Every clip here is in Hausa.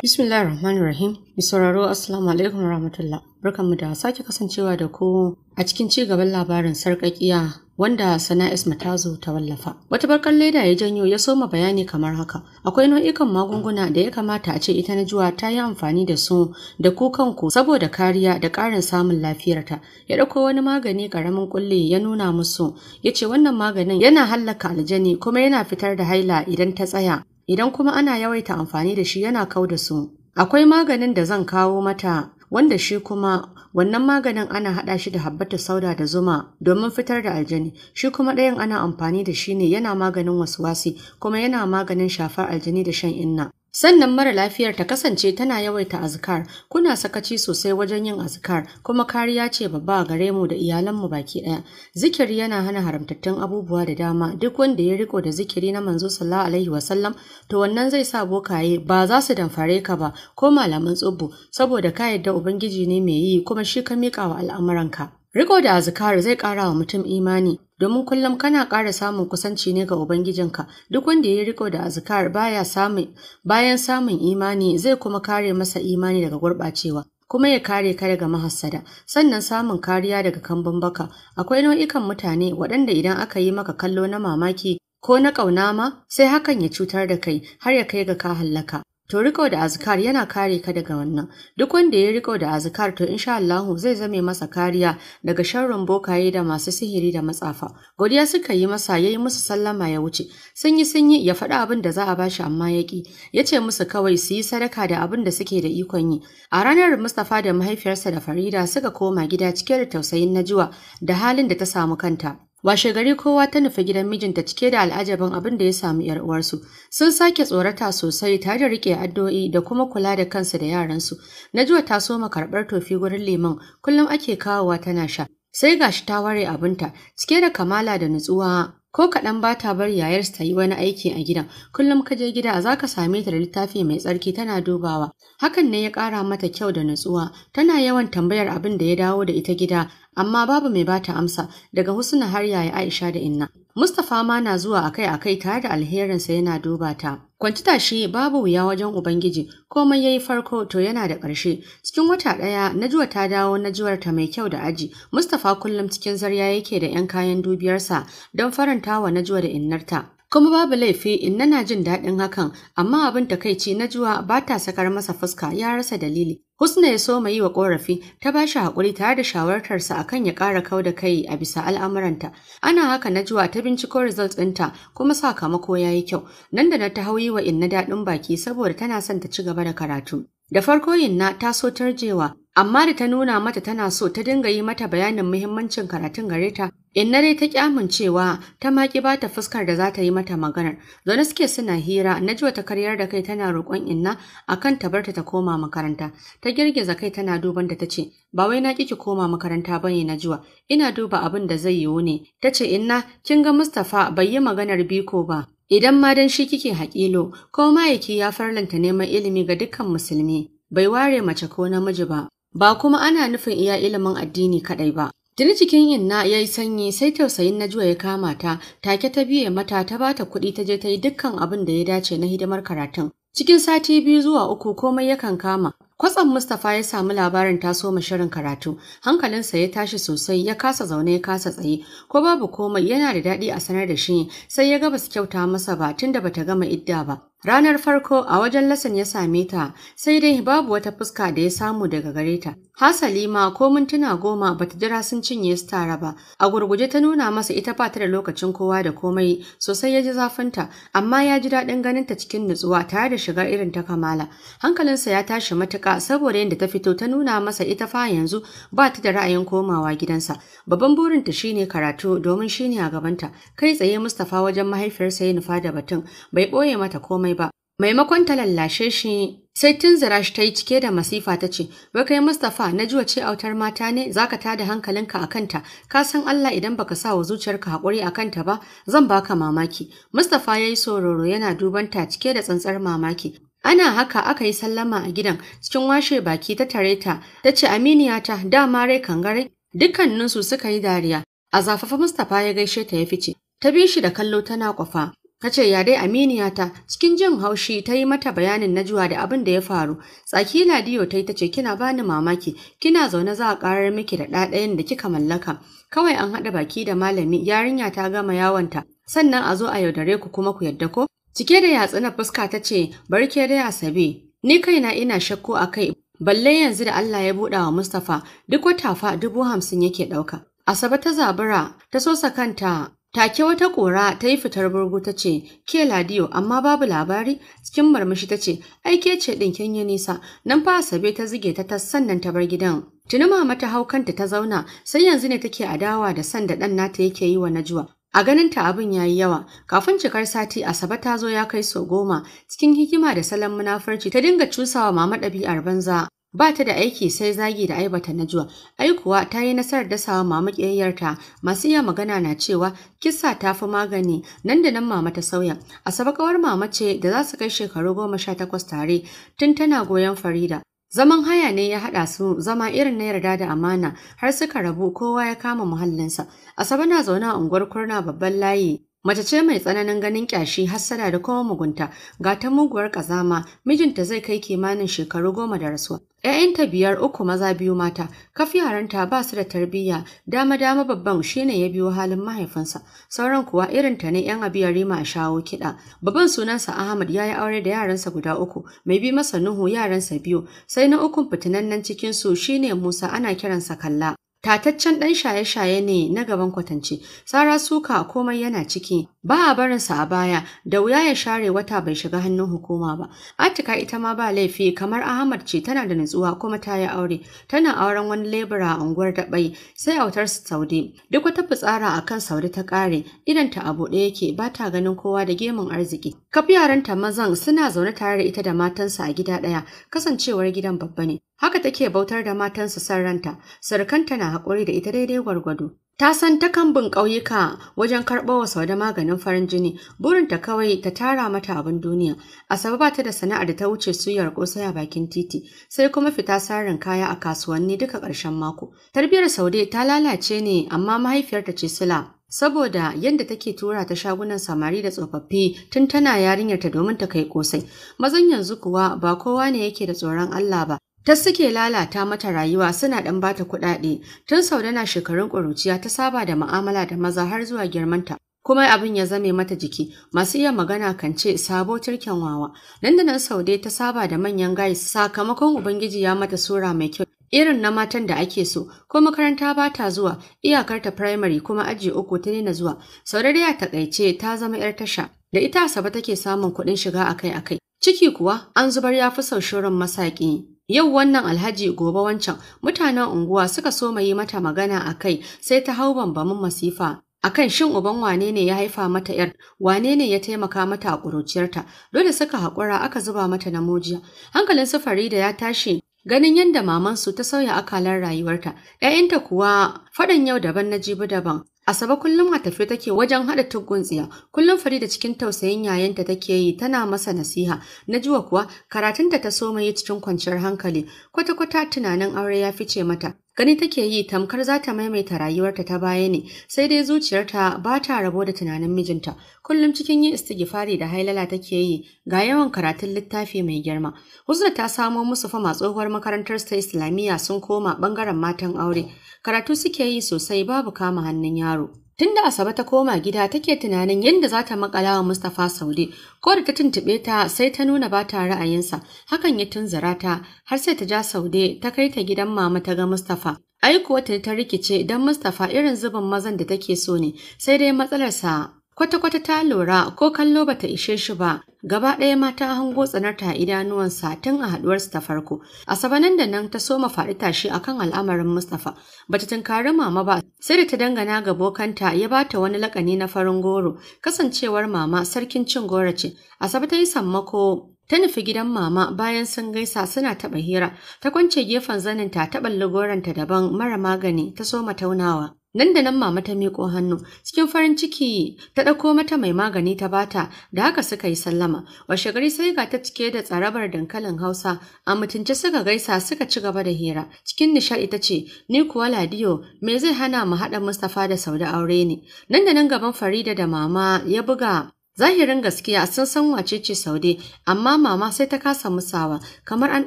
Bismillahirrahmanirrahim. Mi sauraro Assalamu alaikum warahmatullah. Barkanmu da sake kasancewa da ku a cikin ci gaban labarin sarƙaƙiya wanda Sana'is Matazu ta wallafa. Wata barkar leda ya janyo ya soma bayani kamar haka. Akwai nau'ikan magunguna da ya kamata a ce ita Najuwa ta yi amfani da su da ku kanku saboda kariya da ƙarin samun lafiyarta. Ya ɗauko wani magani ƙaramin ƙulle ya nuna musu. Ya ce wannan maganin yana hallaka aljani kuma yana fitar da haila idan ta tsaya. Idan kuma ana yawaita amfani da shi yana kau da su. Akwai maganin da zan kawo mata wanda shi kuma wannan maganin ana haɗa shi da habbatu sauda da zuma domin fitar da aljani. Shi kuma ɗayan ana amfani da shi ne yana maganin waswasi kuma yana maganin shafar aljani da shan inna. Sannan mara lafiyar ta kasance tana yawaita azkar, kuna sakaci sosai wajen yin azkar, kuma kariya ce babba a gare mu da iyalanmu baki ɗaya. Zikiri yana hana haramtattun abubuwa da dama, duk wanda ya riko da zikiri na manzo sallallahu alaihi wasallam, to wannan zai sa bokaye ba za su damfare ka ba ko malaman tsubbu, saboda ka yadda ubangiji ne mai yi kuma shi ka miƙa wa al'amuranka. Riko da azkar zai ƙara wa mutum imani, domin kullum kana ƙara samun kusanci ne ga Ubangijinka. Duk wanda ya riko da azkar bayan samun imani zai kuma kare masa imani daga gurɓacewa, kuma ya kare ka daga mahassada. Sannan samun kariya daga kambun baka. Akwai nau'ikan mutane waɗanda idan aka yi maka kallo na mamaki ko na ƙauna ma sai hakan ya cutar da kai har ya kai ga ka hallaka. To riko da azkar yana kare ka daga wannan. Duk wanda ya riko da azkar to insha Allah zai zame masa kariya daga sharrin bokaye da masu sihiri da matsafa. Godiya suka yi masa, yayi musu sallama ya wuce. Sun yi ya faɗi abin da za a bashi amma ya ƙi. Ya ce musu kawai su yi sadaka da abin da suke da ikon yi. A ranar Mustapha da mahaifiyarsa da Farida suka koma gida cike da tausayin Najuwa da halin da ta samu kanta. Washe gari kowa ta nufi gidan mijinta cike da al'ajabin abin da ya samu ‘yar uwarsu. Sun sake tsorata sosai tare da rike addu'o'i da kuma kula da kansu da yaransu. Najuwa ta soma karɓar tofi gurin liman, kullum ake kawowa tana sha. Sai gashi ta ware abinta, cike da kamala da nutsuwa. Ko kaɗan ba ta bari yayarsu ta yi wani aiki a gidan. Kullum ka je gida za ka same ta da littafi mai tsarki tana dubawa. Hakan ne ya ƙara mata kyau da nutsuwa. Tana yawan tambayar abin da ya dawo da ita gida, amma babu mai bata amsa, daga Husna har yaya Aisha da Inna. Mustapha ma na zuwa akai-akai tare da alherinsa yana duba ta. Kwanci tashi babu wuya wajen Ubangiji, komai yayi farko to yana da ƙarshe. Cikin wata ɗaya Najuwa ta dawo Najuwarta mai kyau da aji. Mustapha kullum cikin zarya yake da 'yan kayan dubiyarsa don faranta wa Najuwa da innarta. Kuma babu laifi Inna na jin daɗin hakan, amma abin takaici Najuwa ba ta sakar masa fuska, ya rasa dalili. Husna ya so mai yi wa ƙorafi, ta ba shi haƙuri tare da shawartarsa akan ya ƙara kau da kai a bisa al'amuranta. Ana haka Najuwa ta binciko results ɗinta kuma sakamako ya yi kyau. Nan da na ta hauyi wa Inna daɗin baki saboda tana son ta ci gaba da karatu. Da farko Inna ta so tarjewa, amma da ta nuna mata tana so ta dinga yi mata bayanin muhimmancin karatun gare ta. Inna dai ta ƙi amincewa, ta maki ba ta fuskar da za ta yi mata maganar. Zaune suke suna hira, Najuwa ta karyar da kai tana roƙon Inna akan ta barta ta koma makaranta. Ta girgiza kai tana duban da ta ce, "Ba wai na ki koma makaranta bane Najuwa, ina duba abin da zai yiwu ne." Ta ce, "Inna, kin ga Mustapha bai yi maganar biko ba. Idan ma dan shi kike haƙilo, ko ma'aiki ya farlanta neman ilimi ga dukkan musulmi, bai ware mace ko namiji ba. Ba kuma ana nufin iya ilimin addini kaɗai ba." Tuni cikin Inna ya yi sanyi sai tausayin Najuwa ya kama ta, take ta biye mata ta bata kuɗi ta je ta yi dukkan abin da ya dace na hidimar karatun. Cikin sati 2 zuwa 3 komai yakan kama. Kwatsam Mustapha ya samu labarin ta soma shirin karatu, hankalinsa ya tashi sosai, ya kasa zaune ya kasa tsaye, ko babu komai yana da daɗi a sanar da shi, sai ya ga basu kyauta masa ba tunda bata gama idda ba. Ranar farko a wajen lesson ya same ta, sai dai babu wata fuska da ya samu daga gare ta. Hasali ma ko mintuna 10 bata jira sun cinye su tare ba. A gurguje ta nuna masa ita ba ta da lokacin kowa da komai, sosai ya ji zafinta, amma ya ji daɗin ganin ta cikin nutsuwa tare da shigar irin ta kamala. Hankalinsa ya tashi matuƙa saboda yadda ta fito ta nuna masa ita fa yanzu ba ta da ra'ayin komawa gidansa. Babban burinta shine karatu domin shine a gabanta. Kai tsaye Mustapha wajen mahaifiyarsa ya nufa da batun, bai ɓoye mata komai ba. Maimakon ta lallashe shi, sai tunzura shi ta yi cike da masifa ta ce, "Wai kai Mustapha, Najuwa ce autar mata ne, zaka tada hankalinka a kanta, ka san Allah idan baka sa wa zuciyarka haƙuri a kanta ba, zan baka mamaki." Mustapha ya yi sororo yana duban ta cike da tsantsar mamaki. Ana haka aka yi sallama a gidan, cikin washe baki ta tare ta, ta ce, "Aminiyata, dama rai kangare, Dukkaninsu suka yi dariya. A zafafa Mustapha ya gaishe ta ya fice. Ta bi shi da kallo tana kwafa. Ta ce ya dai aminiyata cikin jin haushi ta yi mata bayanin Najwa da abin da ya faru. Tsaki Ladiyo ta yi ta ce kina bani mamaki, kina zaune za a karar miki da ɗaɗayan da kika mallaka. Kawai an haɗa baki da malami yarinya ta gama yawonta, sannan a zo a yaudare ku kuma ku yadda ko? Cike da yatsuna fuska ta ce barke dai Asabe, ni kaina ina shakku a kai, balle yanzu da Allah ya buɗa wa Mustapha duk wata fa 50,000 yake ɗauka. Asabe ta zabura ta sosa kanta. Take wata ƙora ta yi fitar burgu ta ce, ke Ladiyo, amma babu labari? Cikin murmushi ta ce, ai ke ce ɗin kin yi nisa, nan fa Asabe ta zige ta sannan ta bar gidan. Tuni mama ta hau kanta ta zauna, sai yanzu ne take adawa da san da ɗan nata yake yi wa Najwa. A ganin ta abin yayi yawa, kafin cikar sati Asabe ta zo ya kai so 10, cikin hikima da salon munafurci ta dinga cusawa mama ɗabi'ar banza. Ba ta da aiki sai zagi da aibata Najwa. Ai kuwa ta yi nasarar dasawa mama ƙiyayyarta. Masu iya magana na cewa kissa ta fi magani. Nan da nan mama ta sauya. Asabe kawar mama ce da za su kai shekaru 18 tare tun tana goyon Farida. Zaman haya ne ya haɗa su zama irin na yarda da amana har suka rabu kowa ya kama muhallinsa. Asabe na zaune a unguwar Kurna babban layi. Mace ce mai tsananin ganin kyashi, hassada da kuma mugunta, ga ta muguwar kazama, mijinta zai kai kimanin shekaru 10 da rasuwa. ‘Ya'yanta 5, 3 maza 2 mata, kafi yaranta ba su da tarbiyya, dama babban shine ya biyo halin mahaifinsa, sauran kuwa irin ta ne ‘yan abiyar rima a shawo kiɗa. Babban sunansa Ahmad ya yi aure da yaransa guda 3, mai bi masa Nuhu yaransa 2, sai na ukun fitinannen cikinsu shine Musa ana kiransa Kalla. Tataccen ɗan shaye-shaye ne na gaban kwatance, Sara suka komai yana ciki, ba a barinsa a baya, da wuya ya share wata bai shiga hannun hukuma ba. Atika ita ma ba laifi kamar Ahmad ce tana da nutsuwa kuma ta yi aure, tana auren wani lebura a unguwar Daɓai, sai autar Saude. Duk wata fitsara a kan Saude ta ƙare, idanta a buɗe yake ba ta ganin kowa da gemun arziki. Kaf yaranta mazan suna zaune tare da ita da matansa a gida ɗaya, kasancewar gidan babba ne. Haka take bautar da matansa san ranta, surukanta na haƙuri da ita daidai gwargwado. Ta san ta kambun ƙauyuka wajen karɓo wa Saude maganin farin jini, burinta kawai ta tara mata abin duniya. Asabe ba ta da sana'ar da ta wuce suyar ƙosai a bakin titi, sai kuma fita sarin kaya a kasuwanni duka ƙarshen mako. Tarbiyar Saude ta lalace ne, amma mahaifiyarta ce Sula. Saboda yadda take tura ta shagunan samari da tsofaffi tun tana yarinyarta domin ta kai ƙosai. Mazan yanzu kuwa ba kowa ne yake da tsoron Allah ba. Ta suke lalata mata rayuwa suna ɗan bata kuɗaɗe. Tun Saude na shekarun ƙuruciya ta saba da mu'amala da maza har zuwa girmanta. Kuma abin ya zame mata jiki, masu iya magana kan ce sabo turken wawa. Nan da nan Saude ta saba da manyan guys sakamakon Ubangiji ya mata sura mai kyau. Irin na matan da ake so, ko makaranta ba ta zuwa, iyakarta primary kuma aji 3 ta daina zuwa. Saude dai a takaice ta zama 'yar tasha, da ita Asabe take samun kuɗin shiga akai-akai. Ciki kuwa an zubar ya fi sau shirin masaƙi. Yau wannan Alhaji gobe wancan, mutanen unguwa suka so yi mata magana a kai sai ta hau bambamin masifa. Akan shin uban wane ne ya haifa mata ‘yar, wane ne ya taimaka mata a ƙuruciyarta, dole suka haƙura aka zuba mata namojiya. Hankalin su Farida ya tashi ganin yadda mamansu ta sauya akalar rayuwarta, ‘ya'yanta kuwa faɗan yau daban na jibi daban. Asabe kullum a tafe take wajen haɗa tuggun tsiya, kullum Farida cikin tausayin yayanta take yi tana masa nasiha. Najwa kuwa karatunta ta so yi cikin kwanciyar hankali, kwata-kwata tunanin aure ya fice mata. Gani take yi tamkar za ta maimaita rayuwarta ta baya ne, sai dai zuciyarta ba ta rabo da tunanin mijinta. Kullum cikin yin istighfari da hailala take yi, ga yawan karatun littafi mai girma. Husna ta samo musu fama tsohuwar makarantar ta Islamiyya sun koma bangaren matan aure. Karatu suke yi sosai babu kama hannun yaro. Tunda Asabe ta koma gida take tunanin yadda za ta makala wa Mustapha Saude, ko da ta tuntuɓe ta sai ta nuna ba ta ra'ayinsa, hakan ya tunzura ta har sai ta ja Saude ta kai ta gidan mama ta ga Mustapha. Ai kuwa ta rikice don Mustapha irin zubin mazan da take so ne, sai dai matsalarsa kwata-kwata ta lura ko kallo bata ishe shi ba. Gaba ɗaya ma ta hango tsanarta a idanuwansa tun a haɗuwarsu ta farko. Asabe nan da nan ta soma faɗi tashi akan al'amarin Mustapha. Bata tunkari mama ba, sai da ta dangana ga bokanta ya bata wani lakani na farin goro. Kasancewar mama sarkin cin goro ce. Asabe ta yi sammako ta nufi gidan mama bayan sun gaisa suna taɓa hira. Ta kwance gefen zaninta ta balli goranta daban mara magani ta soma taunawa. Nan da nan mama ta miƙo hannu, cikin farin ciki ta ɗauko mata mai magani ta bata, da haka suka yi sallama. Washe gari sai ga ta cike da tsarabar dankalin Hausa, a mutunce suka gaisa suka ci gaba da hira. Cikin nishaɗi ta ce, ni kuwa Ladiyo, me zai hana mu haɗa Mustapha da Saude aure ne? Nan da nan gaban Farida da mama ya buga. Zahirin gaskiya sun san wace ce Saude, amma mama sai ta kasa musawa, kamar an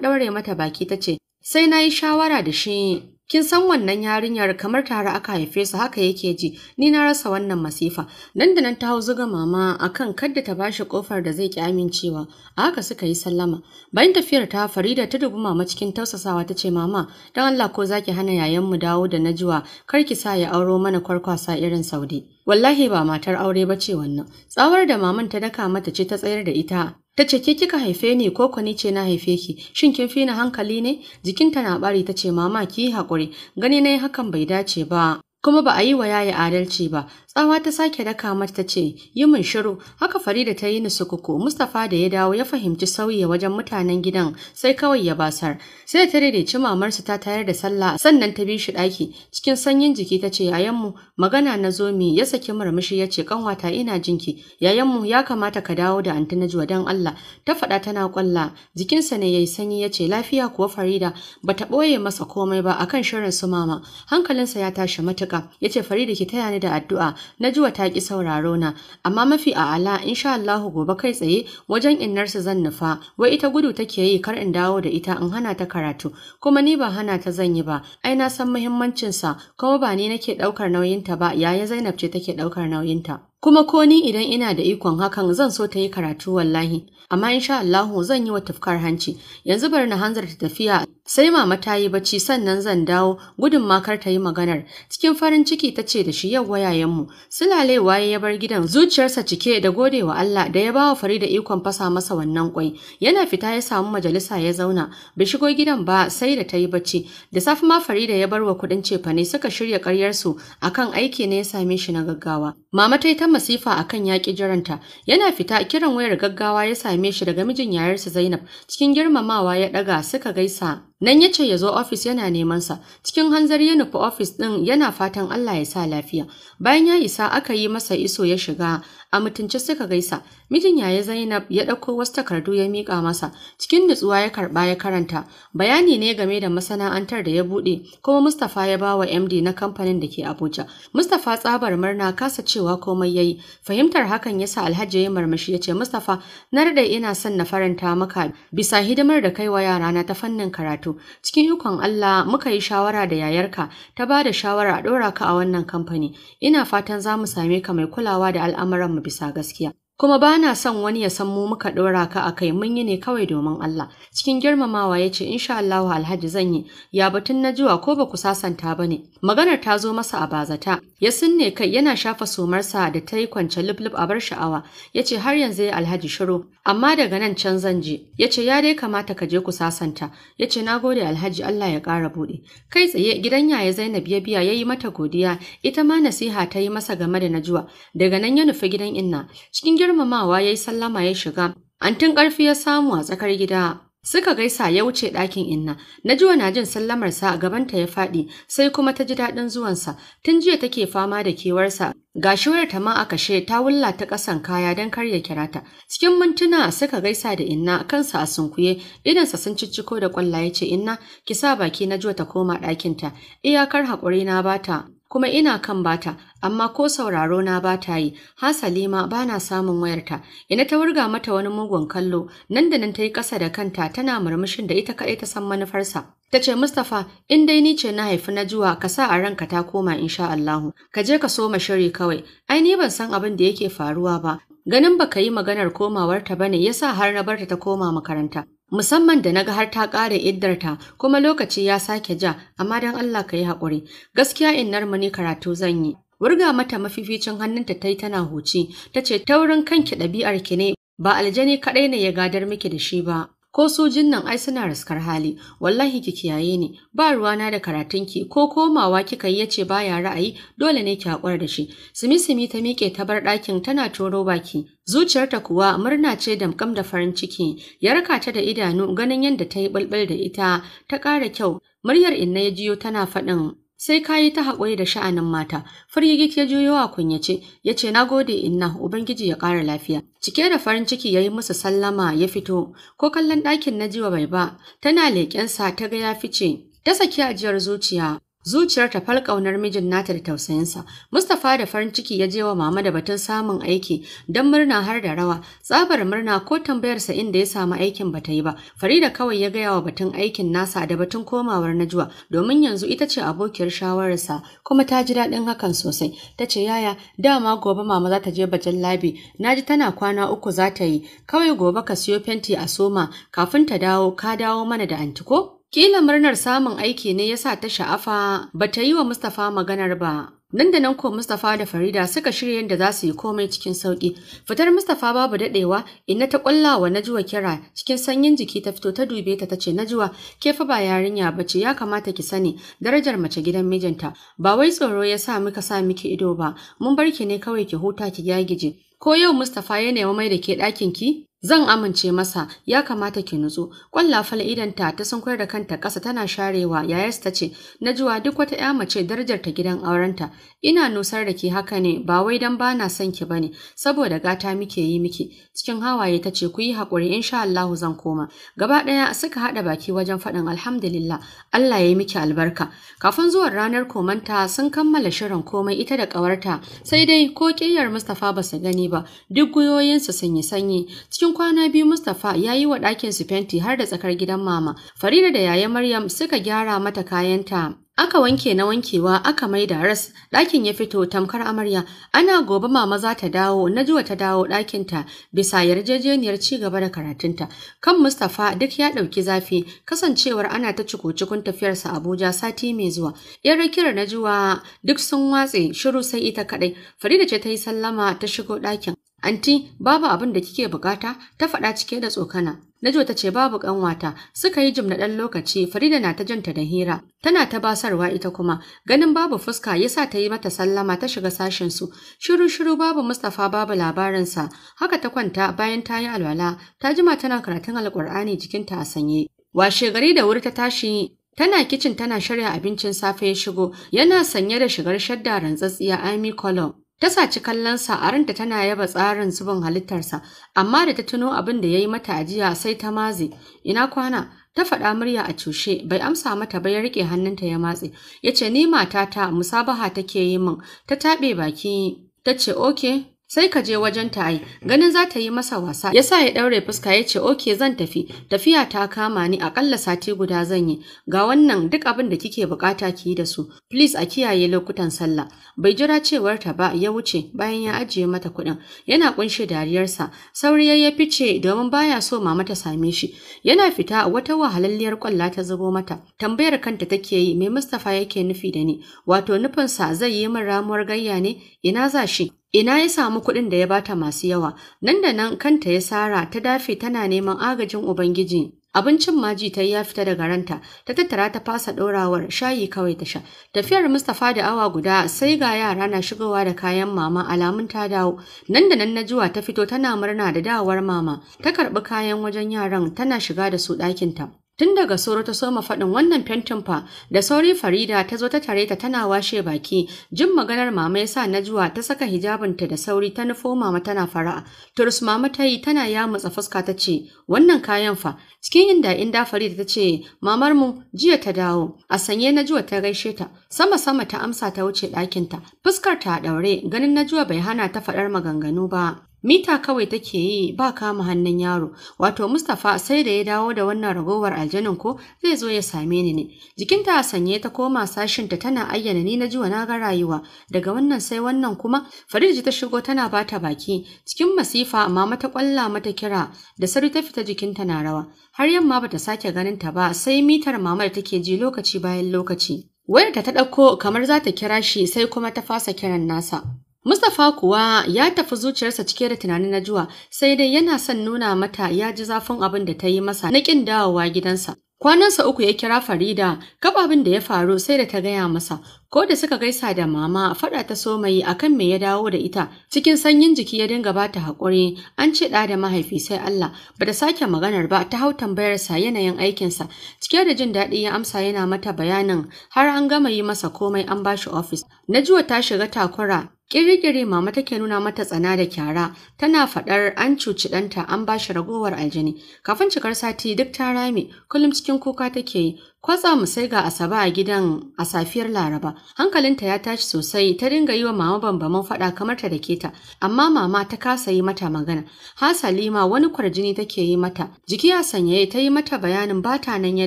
ɗaure mata baki ta ce, sai na yi shawara da shi. Kin san wannan yarinyar kamar tare aka haife su haka yake ji, ni na rasa wannan masifa. Nan da nan ta hau zuga mama akan kadda ta bashi kofar da zai ki amincewa. A haka suka yi sallama. Bayan tafiyar ta Farida ta dubi mama cikin tausasawa ta ce, mama, dan Allah ko zaki hana yayan mu dawo da Najwa, kar ki sa ya auro mana kwarkwasa irin Saude. Wallahi ba matar aure bace wannan. Tsawar da maman ta daka mata ce ta tsayar da ita. Ta ce, ke kika haife ni ko ni ce na haife ki, shin kin fi ni hankali ne? Jikinta na bari ta ce, mama ki yi haƙuri, gani na yi hakan bai dace ba. Kuma ba a yi wa yaya adalci ba. Tsawa ta sake daka mata ta ce, yi min shiru. Haka Farida ta yi ni sukuku. Mustapha da ya dawo ya fahimci sauyi wajen mutanen gidan, sai kawai ya basar. Sai ta daidaici mamarsa ta tayar da sallah, sannan ta bi shi ɗaki. Cikin sanyin jiki ta ce, yayanmu, magana na zo mi. Ya saki murmushi ya ce, kanwata ina jinki. Yayanmu ya kamata ka dawo da anti Najwa don Allah. Ta faɗa tana kwalla. Jikinsa ne yayi sanyi ya ce, lafiya kuwa Farida. Bata ɓoye masa komai ba akan shirin su mama. Hankalinsa ya tashi matuƙa. Ya ce, Farida ki taya ni da addu'a. Najwa ta ki sauraro na, amma mafi a'ala insha Allahu gobe kai tsaye wajen innarsa zan nufa. Wai ita gudu take yi kar in dawo da ita in hana ta karatu, kuma ni ba hana ta zan yi ba. Ai na san muhimmancin sa, kuma ba ni nake daukar nauyin ta ba, yaya Zainab ce take daukar nauyin ta. Kuma ko ni idan ina da ikon hakan zan so ta yi karatu wallahi, amma insha Allahu zan yi wa tufkar hanci. Yanzu bari na hanzarta tafiya, sai mama ta yi bacci sannan zan dawo, gudun makar ta yi maganar. Cikin farin ciki ta ce da shi, yau wayayenmu. Sulalewa ya bar gidan, zuciyarsa cike da gode wa Allah da ya ba wa Farida ikon fasa masa wannan kwai. Yana fita ya samu majalisa ya zauna, bai shigo gidan ba sai da ta yi bacci. Da safe ma Farida ya bar wa kuɗin cefane suka shirya ƙaryarsu akan aiki ne ya same shi na gaggawa. Mama ta yi ta masifa akan yaƙi jiranta. Yana fita kiran wayar gaggawa ya same shi daga mijin yayarsa Zainab. Cikin girmamawa ya ɗaga suka gaisa. Nan ya ce ya zo ofis yana neman sa. Cikin hanzari ya nufi ofis ɗin yana fatan Allah ya sa lafiya. Bayan ya isa aka yi masa iso ya shiga. A mutunci suka gaisa. Mijin yaya Zainab ya ɗauko wasu takardu ya miƙa masa. Cikin nutsuwa ya karɓa ya karanta. Bayani ne game da masana'antar da ya buɗe, kuma Mustapha ya bawa MD na kamfanin da ke Abuja. Mustapha tsabar murna kasa cewa komai yayi. Fahimtar hakan yasa Alhaji ya marmashi ya ce, Mustapha, na rada ina son na faranta maka bisa hidimar da kai wa yarana ta fannin karatu. Cikin ikon Allah muka yi shawara da yayarka ta ba da shawara a ɗora ka a wannan kamfani. Ina fatan za mu same ka mai kulawa da al'amuranmu bisa gaskiya. Kuma ba na son wani ya san mu muka ɗora ka a kai, mun yi ne kawai domin Allah. Cikin girmamawa ya ce, insha Allahu Alhaji zan yi, ya batun Najwa ko ba ku sasanta ba ne. Maganar ta zo masa a bazata, ya sunne kai yana shafa somarsa da ta yi kwance lublub a bar sha'awa. Ya ce har yanzu ya Alhaji shiru, amma daga nan can zan je. Ya ce ya dai kamata ka je ku sasanta. Ya ce na gode Alhaji, Allah ya ƙara buɗe. Kai tsaye gidan yaya Zainab ya biya ya yi mata godiya, ita ma nasiha ta yi masa game da Najwa. Daga nan ya nufi gidan Inna. Cikin girmamawa ya yi sallama ya shiga. Antin ƙarfi ya samu a tsakar gida. Suka gaisa ya wuce ɗakin Inna. Najwa na jin sallamarsa a gabanta ya faɗi, sai kuma ta ji daɗin zuwansa. Tun jiya take fama da kewarsa. Gashi wayar ta ma a kashe ta wulla ta ƙasan kaya don kar ya kira ta. Cikin mintuna suka gaisa da Inna, kansa a sunkuye, idansa sun cicciko da ƙwalla ya ce, Inna, ki sa baki Najwa ta koma ɗakinta. Iyakar haƙuri na bata, kuma ina kan bata, amma ko sauraro na bata yi. Hasali ma bana samun wayarta. Ina ta wurga mata wani mugun kallo, nan da nan ta yi ƙasa da kanta tana murmushin da ita kaɗai ta san manufarsa. Ta ce, Mustapha, in dai ni ce na haifi Najwa, ka sa a ranka ta koma insha Allahu. Ka je ka soma shiri kawai. Ai ni ban san abin da yake faruwa ba. Ganin baka yi maganar komawarta bane yasa har na barta ta koma makaranta. Musamman da naga har ta ƙare iddarta, kuma lokaci ya sake ja, amma dan Allah ka yi haƙuri. Gaskiya innar mu ne karatu zan yi. Wurga mata mafificin hannunta ta yi tana huci, ta ce taurin kanki ɗabi'ar ki ne, ba aljani kaɗai ne ya gadar miki da shi ba. Ko su jinnan ai suna raskar hali, wallahi ki kiyaye ni, ba ruwana da karatunki, ko komawa kika yi yace baya ra'ayi, dole ne ki haƙura da shi. Simi ta miƙe ta bar ɗakin tana toro baki, zuciyarta kuwa murna ce damƙam da farin ciki, ya raka ta da idanu ganin yadda ta yi ɓulɓul da ita, ta ƙara kyau. Muryar Inna ya jiyo tana faɗin, sai kayi ta haƙuri da sha'anin mata. Firgigit ya juyo a kunyace, ya ce nagode inna, Ubangiji ya ƙara lafiya. Cike da farin ciki ya yi musu sallama ya fito, ko kallon ɗakin Najiwa bai ba, tana leƙensa ta ga ya fice, ta saki ajiyar zuciya. Zuciyar ta fal ƙaunar mijin nata da tausayinsa. Mustapha da farin ciki ya je wa mama da batun samun aiki don murna har da rawa. Tsabar murna ko tambayarsa inda ya samu aikin bata yi ba. Farida kawai ya gaya wa batun aikin nasa da batun komawar Najwa domin yanzu ita ce abokiyar shawararsa kuma ta ji daɗin hakan sosai. Ta ce yaya dama gobe mama za ta je Bajan Labi. Naji tana kwana 3 za ta yi. Kawai gobe ka siyo fenti a soma kafin ta dawo ka dawo mana da anti ko? Kila murnar samun aiki ne yasa ta sha'afa bata yi wa Mustapha maganar ba. Nan da nan ko Mustapha da Farida suka shirya yadda za su yi komai cikin sauki. Fitar Mustapha babu dadewa, inna ta kulla wa Najwa kira cikin sanyin jiki ta fito ta dube ta tace Najwa, ke fa ba yarinya bace ya kamata ki sani darajar mace gidan mijinta. Ba wai tsoro ya sa muka sa miki ido ba, mun bar ki ne kawai ki huta ki gyagije. Ko yau Mustapha ya nemi mai da ke ɗakin ki? Zan amince masa, ya kamata ki nutsu. Kwalla fal idanta ta sunkuyar da kanta ƙasa tana sharewa, yayas ta ce, Najwa duk wata ƴa mace darajar ta gidan aurenta. Ina nusar da ki haka ne, ba wai dan bana son ki bane, saboda gata muke yi miki. Cikin hawaye ta ce, ku yi haƙuri, insha Allah zan koma. Gaba ɗaya suka haɗa baki wajen faɗin alhamdulillah, Allah ya yi miki albarka. Kafin zuwan ranar komanta sun kammala shirin komai ita da ƙawarta, sai dai ko ƙiyar Mustapha ba su gani ba, duk gwiwoyinsu sun yi sanyi. Cikin kwana biyu Mustapha ya yi wa ɗakin su fenti har da tsakar gidan mama. Farida da yaya Maryam suka gyara mata kayanta. Aka wanke na wankewa aka maida ras, ɗakin ya fito tamkar amarya. Ana gobe mama za ta dawo, Najwa ta dawo ɗakinta bisa yarjejeniyar ci gaba da karatunta. Kan Mustapha duk ya ɗauki zafi, kasancewar ana ta ciko-cikon tafiyarsa Abuja sati mai zuwa. Yan rakiyar Najwa duk sun watse, shiru sai ita kaɗai. Farida ce ta yi sallama ta shigo ɗakin. Anti, babu abin da kike bukata? Ta faɗa cike da tsokana. Najwa ta ce babu ƙanwata. Suka yi jim na ɗan lokaci, Farida na ta janta da hira. Tana ta basarwa ita kuma. Ganin babu fuska yasa ta yi mata sallama ta shiga sashin su. Shiru babu Mustapha babu labarinsa. Haka ta kwanta bayan ta yi alwala. Ta jima tana karatun Alƙur'ani jikinta a sanye. Washe gari da wuri ta tashi. Tana kicin tana shirya abincin safe ya shigo. Yana sanye da shigar shadda rantsatsiya Army color. Ta saci kallonsa a ranta tana yaba tsarin zubin halittarsa, amma da ta tuno abin da ya yi mata ajiya sai ta maze. Ina kwana? Ta faɗa murya a cushe, bai amsa mata ba ya riƙe hannunta ya matse. Ya ce ni matata musabaha take yi min, ta taɓe baki ta ce oke. Sai ka je wajen ta ai, ganin za ta yi masa wasa, yasa ya ɗaure fuska ya ce oke zan tafi, tafiya ta kama ni akalla sati guda zan yi, ga wannan duk abin da kike bukata ki yi da su, please a kiyaye lokutan sallah. Bai jira cewar ta ba ya wuce bayan ya ajiye mata kuɗin, yana kunshe dariyarsa, sauri ya fice domin baya so mama ta same shi. Yana fita wata wahalalliyar kwalla ta zubo mata, tambayar kanta take yi me Mustapha yake nufi da ni, wato nufinsa zai yi min ramuwar gayya ne, ina za shi? Ina ya samu kuɗin da ya bata masu yawa, nan da nan kanta ya sara ta dafe tana neman agajin Ubangiji. Abincin maji ta ya fita daga ranta, ta tattara ta fasa ɗorawar shayi kawai ta sha. Tafiyar Mustapha da awa guda sai ga yara na shigowa da kayan mama alamun ta dawo. Nan da nan Najwa ta fito tana murna da dawowar mama, ta karɓi kayan wajen yaran tana shiga da su ɗakinta. Tun daga soro ta soma faɗin wannan fentin fa, da sauri Farida ta zo ta tare ta tana washe baki. Jin maganar mama ya sa Najwa ta saka hijabinta da sauri ta nufo mama tana fara'a. Turus mama ta yi tana yamutsa fuska ta ce, wannan kayan fa. Cikin inda Farida ta ce, mamar mu jiya ta dawo. A sanye Najwa ta gaishe ta. Sama ta amsa ta wuce ɗakinta. Fuskar ta a ɗaure, ganin Najwa bai hana ta faɗar maganganu ba. Mita kawai take yi ba kama hannun yaro, wato Mustapha sai da ya dawo da wannan ragowar aljanin ko zai zo ya same ni ne. Jikinta a sanye ta koma sashinta tana ayyana ni Najwa na ga rayuwa, daga wannan sai wannan kuma. Farida ta shigo tana bata baki, cikin masifa mama ta kwalla mata kira, da sauri ta fita jikinta na rawa. Har yamma bata sake ganin ta ba sai mitar mamar take ji lokaci bayan lokaci. Wayarta ta ɗauko kamar za ta kira shi sai kuma ta fasa kiran nasa. Mustapha kuwa ya tafi zuciyarsa cike da tunanin Najwa, sai dai yana son nuna mata ya ji zafin abin da ta yi masa na kin dawowa gidansa. Kwanansa 3 ya kira Farida, kaf abin da ya faru sai da ta gaya masa, Ko da suka gaisa da mama faɗa ta so mai akan me ya dawo da ita cikin sanyin jiki ya dinga bata haƙuri an ce ɗa da mahaifi sai Allah bata sake maganar ba ta hau tambayar sa yanayin aikinsa cike da jin daɗi ya amsa yana mata bayanin har an gama yi masa komai an bashi ofis. Najwa ta shiga takura Ƙiri-ƙiri mama take nuna mata tsana da kyara, tana faɗar an cuci ɗanta an ba shi ragowar aljini. Kafin cikar sati duk ta rame, kullum cikin kuka take yi. Kwatsa mu sai ga Asabe a gidan a safiyar Laraba. Hankalinta ya tashi sosai, ta dinga yi wa mama bambamin faɗa kamar ta dake ta, amma mama ta kasa yi mata magana. Hasali ma wani kwarjini take yi mata. Jiki a sanyaye ta yi mata bayanin bata nan ya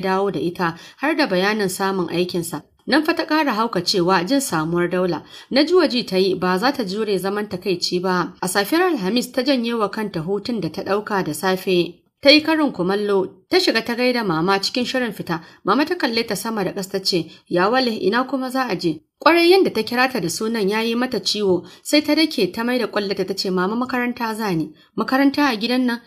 dawo da ita, har da bayanin samun aikinsa. Nan fa ta ƙara haukacewa jin samuwar Daula. Najuwaji ta yi ba za ta jure zaman takaici ba. A safiyar Alhamis ta janye wa kanta hutun da ta ɗauka da safe. Ta yi karin kumallo, ta shiga ta gaida mama cikin shirin fita. Mama ta kalle ta sama da ƙasa ta ce, "Ya wale ina kuma za a je?" Ƙwarai yadda ta kira ta da sunan ya yi mata ciwo, sai ta dake ta mai da ƙwallata ta ce, "Mama makaranta za ni." "Makaranta a gidan nan?"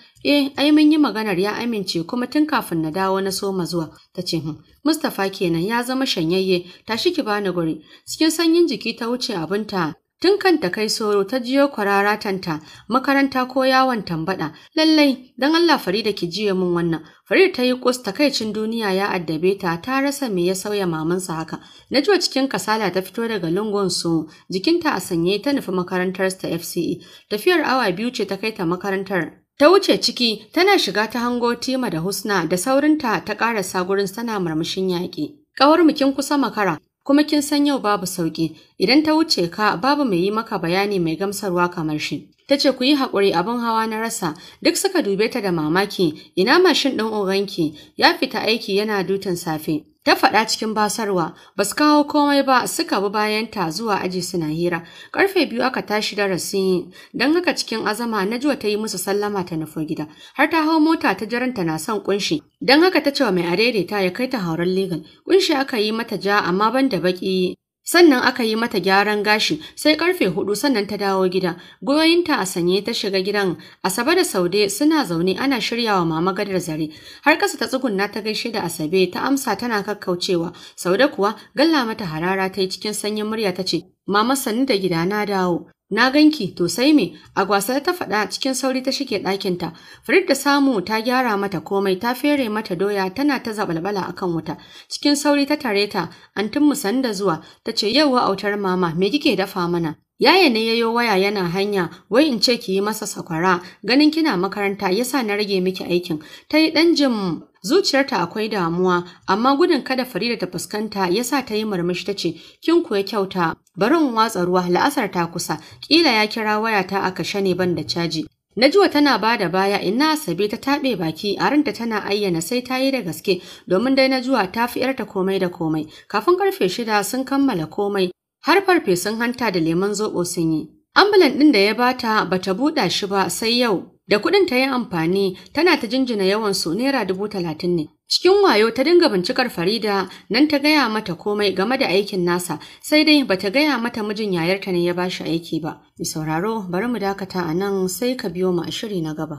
Ai mun yi maganar ya amince kuma tun kafin na dawo na soma zuwa." Ta ce, Mustapha kenan ya zama shanyayye, tashi ki bani guri." Cikin sanyin jiki ta wuce abinta. Tun kan ta kai soro ta jiyo kwararatanta, makaranta ko yawon tambada. Lallai, dan Allah Farida ki jiye mun wannan. Farida ta yi kus takaicin duniya ya addabe ta, ta rasa me ya sauya mamansa haka. Najwa cikin kasala ta fito daga lungun su, jikinta a sanye ta nufi makarantar ta FCE. Tafiyar awa 2 ce ta kai ta makarantar. Ta wuce ciki, tana shiga ta hango Tima da Husna da saurinta ta ƙarasa gurin tana murmushin yaƙi. Ƙawar mu kin kusa makara. Kuma kin san yau babu sauki, idan ta wuce ka babu mai yi maka bayani mai gamsarwa kamar shi. Ta ce ku yi haƙuri abin hawa na rasa, duk suka dube ta da mamaki, ina mashin ɗin oganki, ya fita aiki yana dutin safe. Ta faɗa cikin basarwa, ba su kawo komai ba suka bi bayanta zuwa aji suna hira. Karfe 2 aka tashi darasi, don haka cikin azama Najwa ta yi musu sallama ta nufo gida. Har ta hau mota ta jaranta na son kunshi, don haka ta ce wa mai adaidaita ya kai ta hauren legal. Kunshi aka yi mata ja amma ban da baki. Sannan aka yi mata gyaran gashi sai karfe 4 sannan ta dawo gida. Goyoyinta a sanye ta shiga gidan. Asabe da Saude suna zaune ana shiryawa mama gadar zare. Har kasa ta tsugunna ta gaishe da Asabe ta amsa tana kakkaucewa. Saude kuwa galla mata harara ta yi cikin sanyin murya ta ce, "Mama sanni da gida na dawo." "Na ganki to sai me?" Agwasa ta faɗa cikin sauri ta shige ɗakinta. Farid da samu ta gyara mata komai ta fere mata doya tana ta zabalbala akan wuta. Cikin sauri ta tare ta, "Antin mu sanda zuwa." Ta ce, "Yauwa autar mama, me kike dafa mana?" Yaya ne yayo waya yana hanya, wai in ce ki yi masa sakwara, ganin kina makaranta yasa na rage miki aikin. Ta yi ɗan jin zuciyarta akwai damuwa, amma gudun kada Farida ta fuskanta yasa ta yi murmushi ta ce, "Kin kuwa kyauta, bari in watsa ruwa la'asar ta kusa, kila ya kira wayata a kashe ne ban da caji." Najwa tana ba da baya inna Asabe ta taɓe baki a ranta tana ayyana sai ta yi da gaske domin dai Najwa ta fi ‘yarta komai da komai. Kafin karfe 6 sun kammala komai. Har farfesun hanta da lemon zoɓo sun yi. Ambulan ɗin da ya bata bata buɗa shi ba sai yau. Da kuɗin ta yi amfani tana ta jinjina yawan su naira 30,000 ne. Cikin wayo ta dinga bincikar Farida nan ta gaya mata komai game da aikin nasa sai dai bata gaya mata mijin yayarta ne ya bashi aiki ba. Mi sauraro bari mu dakata a nan sai ka biyo mu a shiri na gaba.